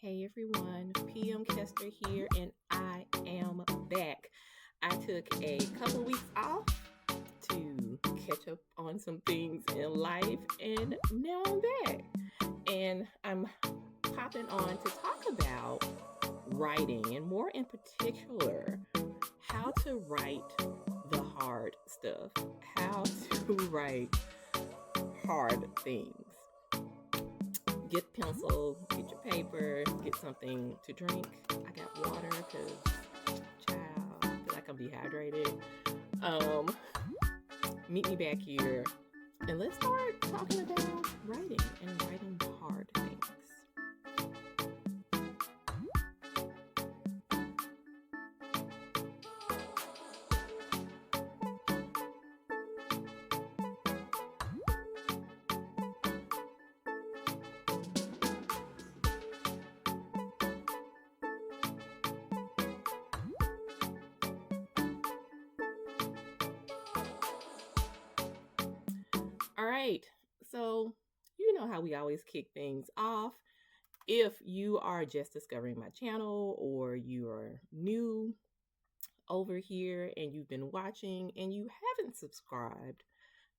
Hey everyone, PM Kester here, and I am back. I took a couple weeks off to catch up on some things in life, and now I'm back. And I'm popping on to talk about writing, and more in particular, how to write the hard stuff, how to write hard things. Get pencil, get your paper, get something to drink. I got water because, child, I feel like I'm dehydrated. Um, Meet me back here and let's start talking about writing and writing hard things. All right, so you know how we always kick things off. If you are just discovering my channel or you are new over here and you've been watching and you haven't subscribed,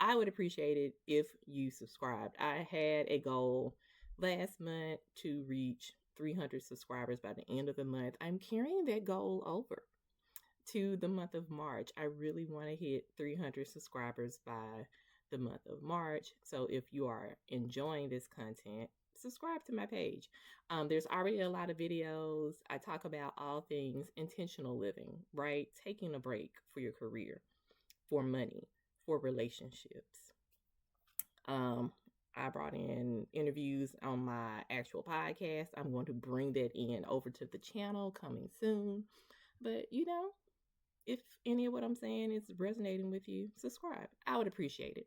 I would appreciate it if you subscribed. I had a goal last month to reach 300 subscribers by the end of the month. I'm carrying that goal over to the month of March. I really want to hit 300 subscribers by the month of March. So if you are enjoying this content, subscribe to my page. There's already a lot of videos. I talk about all things intentional living, right? Taking a break for your career, for money, for relationships. I brought in interviews on my actual podcast. I'm going to bring that in over to the channel coming soon. But if any of what I'm saying is resonating with you, subscribe. I would appreciate it.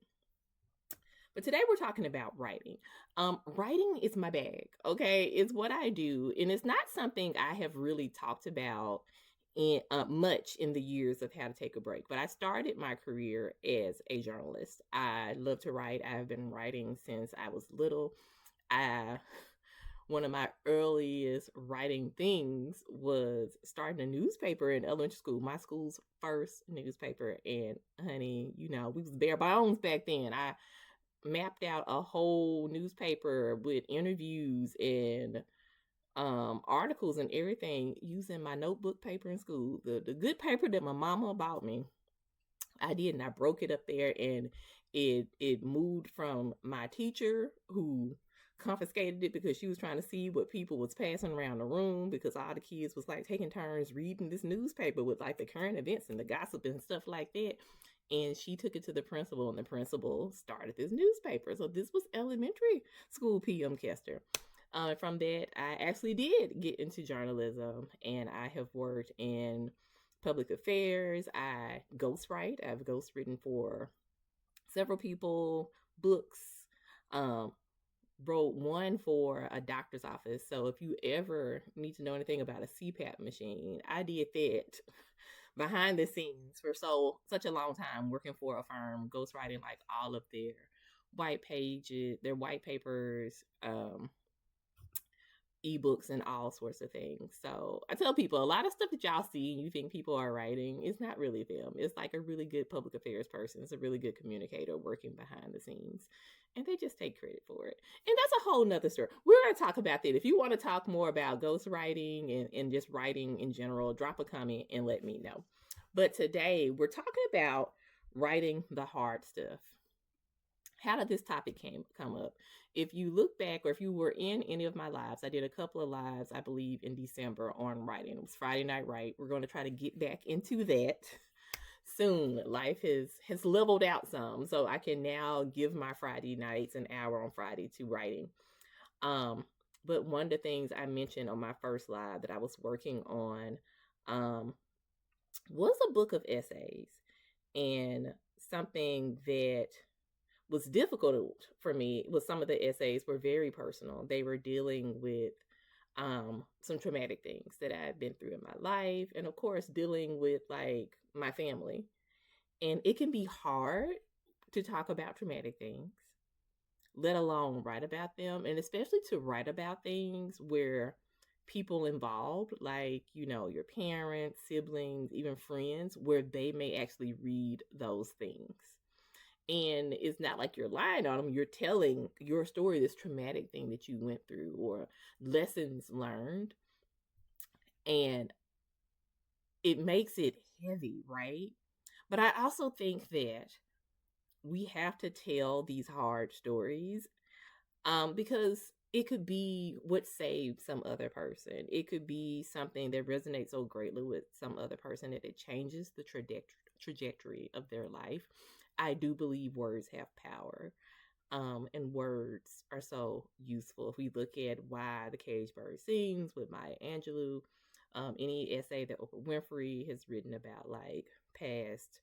But today we're talking about writing. Writing is my bag, okay? It's what I do, and it's not something I have really talked about much in the years of how to take a break. But I started my career as a journalist. I love to write. I've been writing since I was little. One of my earliest writing things was starting a newspaper in elementary school, my school's first newspaper. And honey, we was bare bones back then. I mapped out a whole newspaper with interviews and articles and everything using my notebook paper in school. The good paper that my mama bought me, I did, and I broke it up there, and it moved from my teacher, who confiscated it because she was trying to see what people was passing around the room, because all the kids was like taking turns reading this newspaper with like the current events and the gossip and stuff like that. And she took it to the principal, and the principal started this newspaper. So this was elementary school PM Kester. From that, I actually did get into journalism, and I have worked in public affairs. I ghostwrite. I've ghostwritten for several people, books, wrote one for a doctor's office. So if you ever need to know anything about a CPAP machine, I did that behind the scenes for such a long time, working for a firm, ghostwriting like all of their white pages, their white papers, ebooks, and all sorts of things. So I tell people, a lot of stuff that y'all see and you think people are writing, it's not really them. It's like a really good public affairs person. It's a really good communicator working behind the scenes, and they just take credit for it. And that's a whole nother story. We're going to talk about that. If you want to talk more about ghostwriting and just writing in general, drop a comment and let me know. But today we're talking about writing the hard stuff. How did this topic come up? If you look back, or if you were in any of my lives, I did a couple of lives, I believe, in December on writing. It was Friday Night Write. We're going to try to get back into that soon. Life has leveled out some, so I can now give my Friday nights an hour on Friday to writing. But one of the things I mentioned on my first live that I was working on was a book of essays, and something that was difficult for me was some of the essays were very personal. They were dealing with some traumatic things that I've been through in my life, and of course dealing with like my family. And it can be hard to talk about traumatic things, let alone write about them, and especially to write about things where people involved, like, your parents, siblings, even friends, where they may actually read those things. And it's not like you're lying on them, you're telling your story, this traumatic thing that you went through or lessons learned. And it makes it heavy, right? But I also think that we have to tell these hard stories, because it could be what saved some other person. It could be something that resonates so greatly with some other person that it changes the trajectory of their life. I do believe words have power, and words are so useful. If we look at Why the Caged Bird Sings with Maya Angelou, any essay that Oprah Winfrey has written about, like, past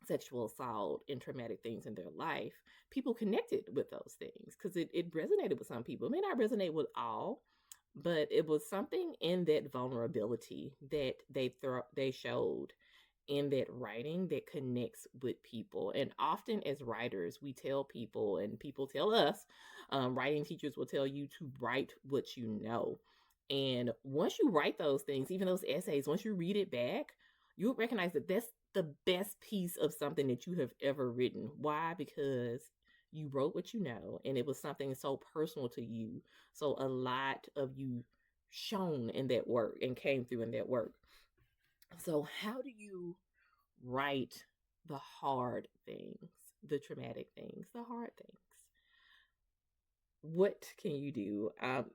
sexual assault and traumatic things in their life, people connected with those things because it resonated with some people. It may not resonate with all, but it was something in that vulnerability that they showed in that writing that connects with people. And often as writers, we tell people, and people tell us, writing teachers will tell you to write what you know. And once you write those things, even those essays, once you read it back, you'll recognize that that's the best piece of something that you have ever written. Why? Because you wrote what you know, and it was something so personal to you. So a lot of you shone in that work and came through in that work. So, how do you write the hard things, the traumatic things, the hard things? What can you do? I'm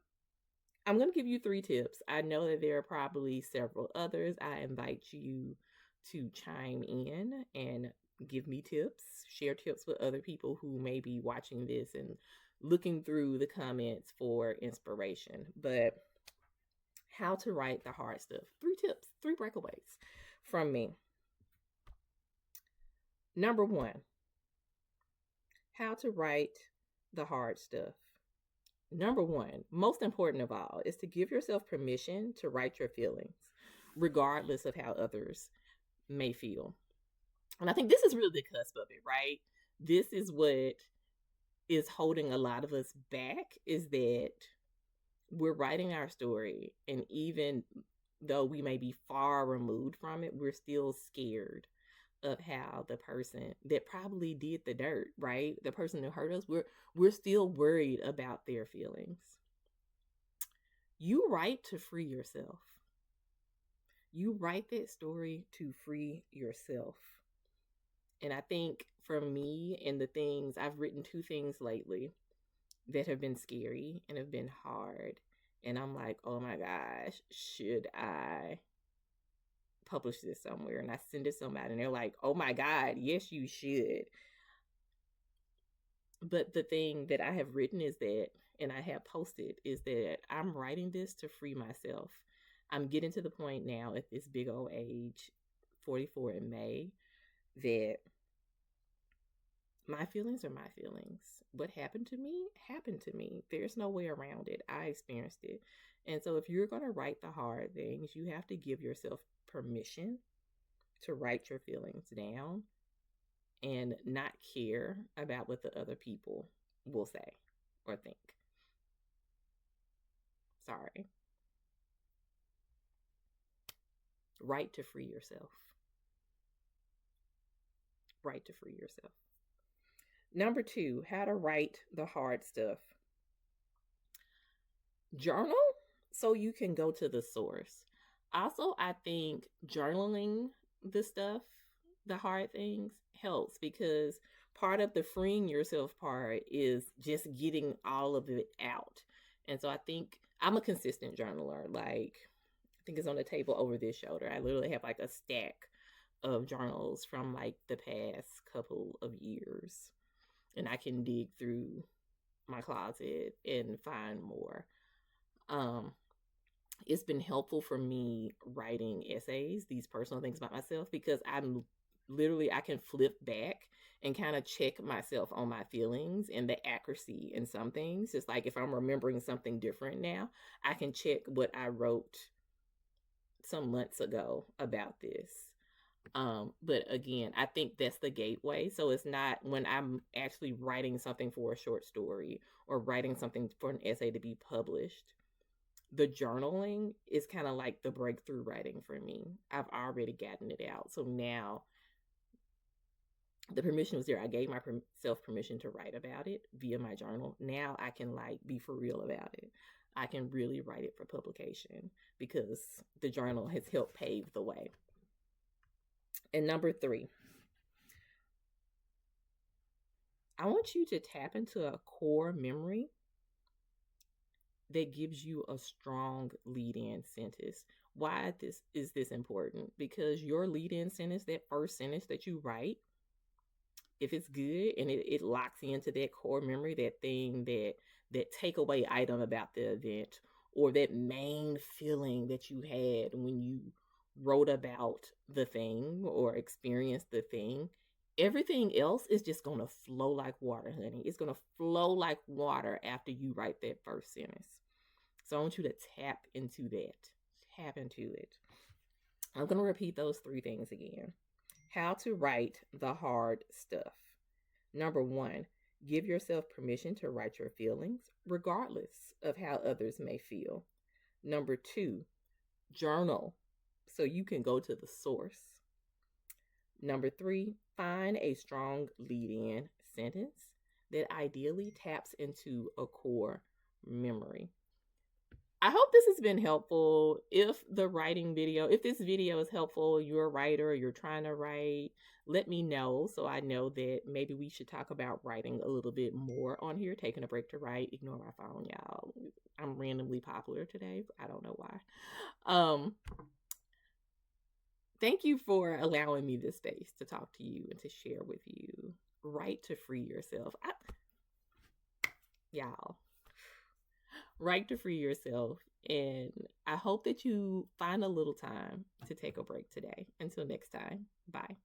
going to give you 3 tips. I know that there are probably several others. I invite you to chime in and give me tips, share tips with other people who may be watching this and looking through the comments for inspiration. But how to write the hard stuff. 3 tips, 3 breakaways from me. Number 1, how to write the hard stuff. Number 1, most important of all, is to give yourself permission to write your feelings, regardless of how others may feel. And I think this is really the cusp of it, right? This is what is holding a lot of us back, is that we're writing our story, and even though we may be far removed from it, we're still scared of how the person that probably did the dirt, right? The person who hurt us, we're still worried about their feelings. You write to free yourself. You write that story to free yourself. And I think for me, and the things I've written 2 things lately that have been scary and have been hard. And I'm like, oh my gosh, should I publish this somewhere? And I send it to somebody and they're like, oh my God, yes, you should. But the thing that I have written is that, and I have posted, is that I'm writing this to free myself. I'm getting to the point now at this big old age, 44 in May, that my feelings are my feelings. What happened to me, happened to me. There's no way around it. I experienced it. And so if you're going to write the hard things, you have to give yourself permission to write your feelings down and not care about what the other people will say or think. Sorry. Write to free yourself. Write to free yourself. Number 2, how to write the hard stuff. Journal so you can go to the source. Also, I think journaling the stuff, the hard things, helps, because part of the freeing yourself part is just getting all of it out. And so I think I'm a consistent journaler. Like, I think it's on the table over this shoulder. I literally have like a stack of journals from like the past couple of years. And I can dig through my closet and find more. It's been helpful for me writing essays, these personal things about myself, because I can flip back and kind of check myself on my feelings and the accuracy in some things. It's like if I'm remembering something different now, I can check what I wrote some months ago about this. But again, I think that's the gateway. So it's not when I'm actually writing something for a short story or writing something for an essay to be published. The journaling is kind of like the breakthrough writing for me. I've already gotten it out. So now the permission was there. I gave myself permission to write about it via my journal. Now I can like be for real about it. I can really write it for publication because the journal has helped pave the way. And number 3, I want you to tap into a core memory that gives you a strong lead-in sentence. Why is this important? Because your lead-in sentence, that first sentence that you write, if it's good and it locks into that core memory, that thing, that takeaway item about the event, or that main feeling that you had when you wrote about the thing or experienced the thing, everything else is just going to flow like water, honey. It's going to flow like water after you write that first sentence. So I want you to tap into that. Tap into it. I'm going to repeat those 3 things again. How to write the hard stuff. Number 1, give yourself permission to write your feelings, regardless of how others may feel. Number 2, journal so you can go to the source. Number 3, find a strong lead-in sentence that ideally taps into a core memory. I hope this has been helpful. If this video is helpful, you're a writer, or you're trying to write, let me know so I know that maybe we should talk about writing a little bit more on here. Taking a break to write. Ignore my phone, y'all. I'm randomly popular today. I don't know why. Thank you for allowing me this space to talk to you and to share with you. Write to free yourself. Y'all. Write to free yourself. And I hope that you find a little time to take a break today. Until next time, bye.